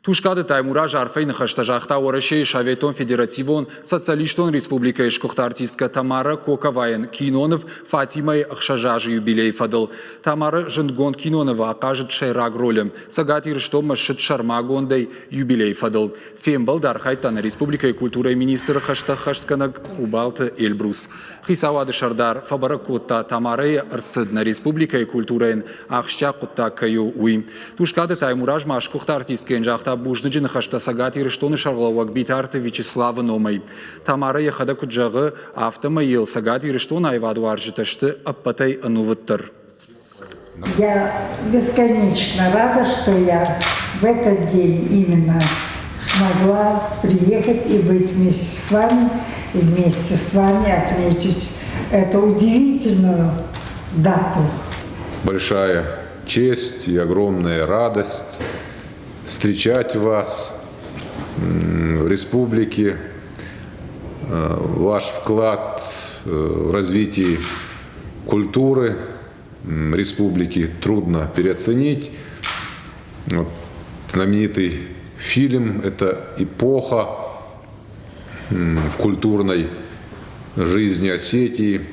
Тушкады Таймура Жарфейн Хаштажахта Орашей Шаветон Федеративон Социалистон Республика Ишкухта артистка Тамара Коковаен Кинонов Фатимой Ахшажажи юбилей фадл. Тамара Жендгон Кинонова окажет шейраг ролем. Сагатир что Машит Шармагондей юбилей фадл. Фембал Дархайтан Республика и культура министр Хаштахаштканаг Убалт Эльбрус. Хисавады Шардар Фабаракутта Тамарей Арсыдна Республика и культура Ахща Кутта Каю Уи. Тушкады Таймураж Машкухта артистка Инжахта Бужныджин Хаштасагати Рештоны Шарлауак Битарты Вячеслава Номой. Тамара Яхада Куджагы Автомаил Сагати Рештона Айваду Аржиташты Аппатай Ануваттар. Я бесконечно рада, что я в этот день именно смогла приехать и быть вместе с вами, и вместе с вами отметить эту удивительную дату. Большая честь и огромная радость встречать вас в республике. Ваш вклад в развитие культуры республики трудно переоценить. Вот, знаменитый фильм – это эпоха в культурной жизни Осетии.